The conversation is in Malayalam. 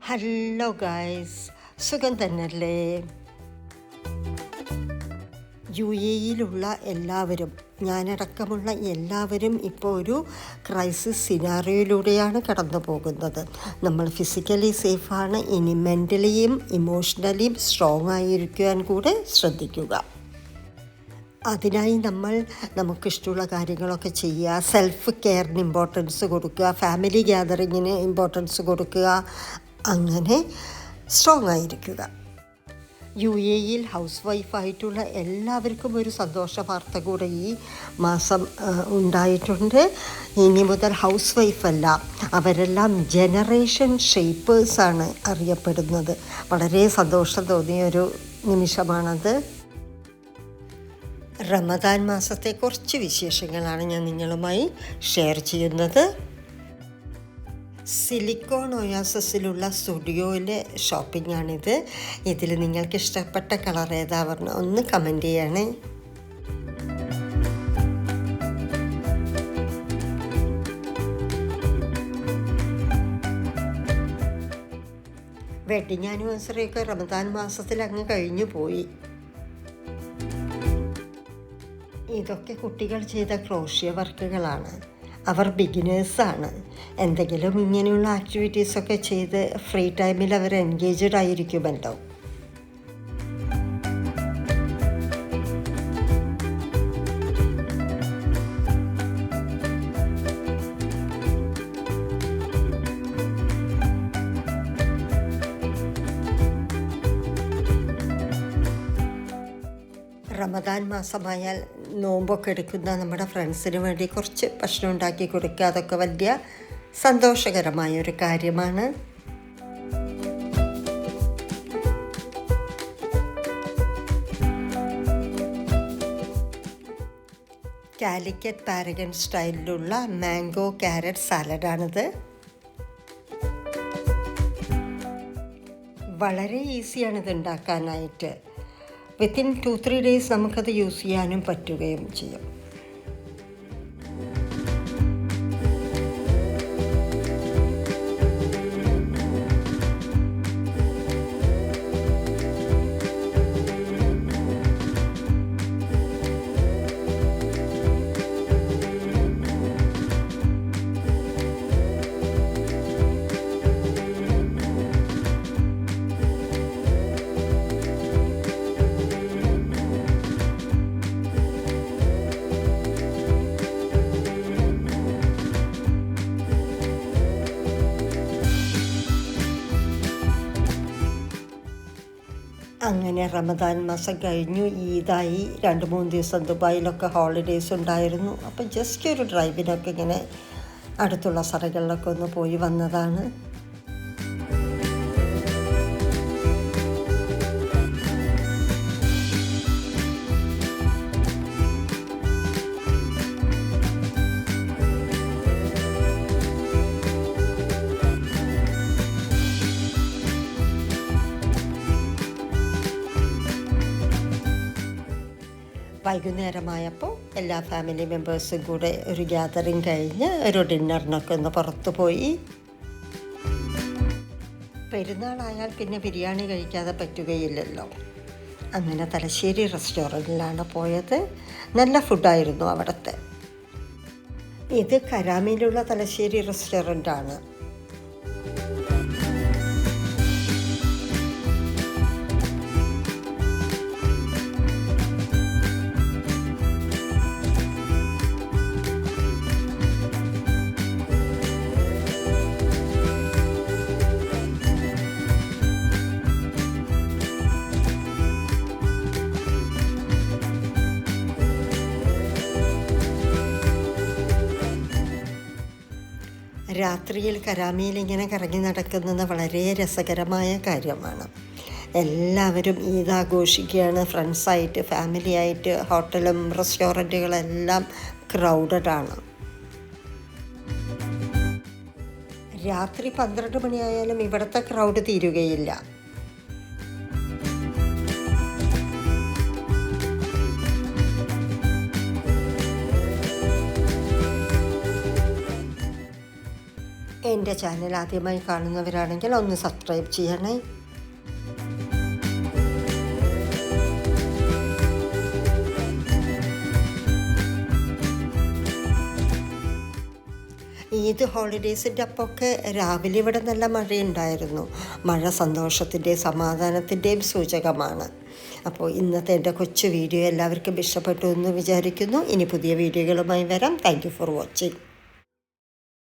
ഹലോ ഗായ്സ്, സുഖം തന്നെയല്ലേ? UAEയിലുള്ള എല്ലാവരും, ഞാനടക്കമുള്ള എല്ലാവരും ഇപ്പോൾ ഒരു ക്രൈസിസ് സിനാറിയോയിലൂടെയാണ് കടന്നു പോകുന്നത്. നമ്മൾ ഫിസിക്കലി സേഫാണ്, ഇനി മെൻ്റലിയും ഇമോഷണലിയും സ്ട്രോങ് ആയിരിക്കുവാൻ കൂടെ ശ്രദ്ധിക്കുക. അതിനായി നമുക്കിഷ്ടമുള്ള കാര്യങ്ങളൊക്കെ ചെയ്യുക, സെൽഫ് കെയറിന് ഇമ്പോർട്ടൻസ് കൊടുക്കുക, ഫാമിലി ഗ്യാതറിങ്ങിന് ഇമ്പോർട്ടൻസ് കൊടുക്കുക, അങ്ങനെ സ്ട്രോങ് ആയിരിക്കുക. UAEയിൽ ഹൗസ് വൈഫായിട്ടുള്ള എല്ലാവർക്കും ഒരു സന്തോഷ വാർത്ത കൂടെ ഈ മാസം ഉണ്ടായിട്ടുണ്ട്. ഇനി മുതൽ ഹൗസ് വൈഫല്ല, അവരെല്ലാം ജനറേഷൻ ഷേപ്പേഴ്സാണ് അറിയപ്പെടുന്നത്. വളരെ സന്തോഷം തോന്നിയൊരു നിമിഷമാണത്. റമദാൻ മാസത്തെ കുറച്ച് വിശേഷങ്ങളാണ് ഞാൻ നിങ്ങളുമായി ഷെയർ ചെയ്യുന്നത്. സിലിക്കോൺ ഒയാസിസിലുള്ള സ്റ്റുഡിയോയിലെ ഷോപ്പിംഗ് ആണിത്. ഇതിൽ നിങ്ങൾക്ക് ഇഷ്ടപ്പെട്ട കളർ ഏതാ പറഞ്ഞ ഒന്ന് കമൻറ്റ് ചെയ്യണേ. വെഡിങ് ആനിവേഴ്സറിയൊക്കെ റമദാൻ മാസത്തിൽ അങ്ങ് കഴിഞ്ഞു പോയി. ഇതൊക്കെ കുട്ടികൾ ചെയ്ത ക്രോഷ്യ വർക്കുകളാണ്. അവർ ബിഗിനേഴ്സാണ്. എന്തെങ്കിലും ഇങ്ങനെയുള്ള ആക്ടിവിറ്റീസൊക്കെ ചെയ്ത് ഫ്രീ ടൈമിൽ അവർ എൻഗേജ്ഡ് ആയിരിക്കുമല്ലോ. റമദാൻ മാസമായാൽ നോമ്പൊക്കെ എടുക്കുന്ന നമ്മുടെ ഫ്രണ്ട്സിന് വേണ്ടി കുറച്ച് ഭക്ഷണം ഉണ്ടാക്കി കൊടുക്കുക, അതൊക്കെ വലിയ സന്തോഷകരമായൊരു കാര്യമാണ്. കാലിക്കറ്റ് പാരഗൺ സ്റ്റൈലിലുള്ള മാംഗോ ക്യാരറ്റ് സാലഡാണിത്. വളരെ ഈസിയാണിത് ഉണ്ടാക്കാനായിട്ട്. വിത്തിൻ 2-3 ഡേയ്സ് നമുക്കത് യൂസ് ചെയ്യാനും പറ്റുകയും ചെയ്യും. അങ്ങനെ റമദാൻ മാസം കഴിഞ്ഞു, ഈദായി. 2-3 ദിവസം ദുബായിലൊക്കെ ഹോളിഡേയ്സ് ഉണ്ടായിരുന്നു. അപ്പം ജസ്റ്റ് ഒരു ഡ്രൈവിനൊക്കെ ഇങ്ങനെ അടുത്തുള്ള സ്ഥലങ്ങളിലൊക്കെ ഒന്ന് പോയി വന്നതാണ്. വൈകുന്നേരമായപ്പോൾ എല്ലാ ഫാമിലി മെമ്പേഴ്സും കൂടെ ഒരു ഗ്യാതറിങ് കഴിഞ്ഞ് ഒരു ഡിന്നറിനൊക്കെ ഒന്ന് പുറത്തു പോയി. പെരുന്നാളായാൽ പിന്നെ ബിരിയാണി കഴിക്കാതെ പറ്റുകയില്ലല്ലോ. അങ്ങനെ തലശ്ശേരി റെസ്റ്റോറൻറ്റിലാണ് പോയത്. നല്ല ഫുഡായിരുന്നു അവിടുത്തെ. ഇത് കരാമയിലുള്ള തലശ്ശേരി റെസ്റ്റോറൻറ്റാണ്. രാത്രിയിൽ കരാമയിൽ ഇങ്ങനെ കറങ്ങി നടക്കുന്നത് വളരെ രസകരമായ കാര്യമാണ്. എല്ലാവരും ഈദ് ആഘോഷിക്കുകയാണ്. ഫ്രണ്ട്സായിട്ട്, ഫാമിലിയായിട്ട്. ഹോട്ടലും റെസ്റ്റോറൻറ്റുകളെല്ലാം ക്രൗഡഡാണ്. രാത്രി 12 മണിയായാലും ഇവിടുത്തെ ക്രൗഡ് തീരുകയില്ല. എൻ്റെ ചാനൽ ആദ്യമായി കാണുന്നവരാണെങ്കിൽ ഒന്ന് സബ്സ്ക്രൈബ് ചെയ്യണേ. ഈദ് ഹോളിഡേയ്സിൻ്റെ അപ്പമൊക്കെ രാവിലെ ഇവിടെ നല്ല മഴയുണ്ടായിരുന്നു. മഴ സന്തോഷത്തിൻ്റെയും സമാധാനത്തിൻ്റെയും സൂചകമാണ്. അപ്പോൾ ഇന്നത്തെ എൻ്റെ കൊച്ചു വീഡിയോ എല്ലാവർക്കും ഇഷ്ടപ്പെട്ടു എന്ന് വിചാരിക്കുന്നു. ഇനി പുതിയ വീഡിയോകളുമായി വരാം. Thank you for watching.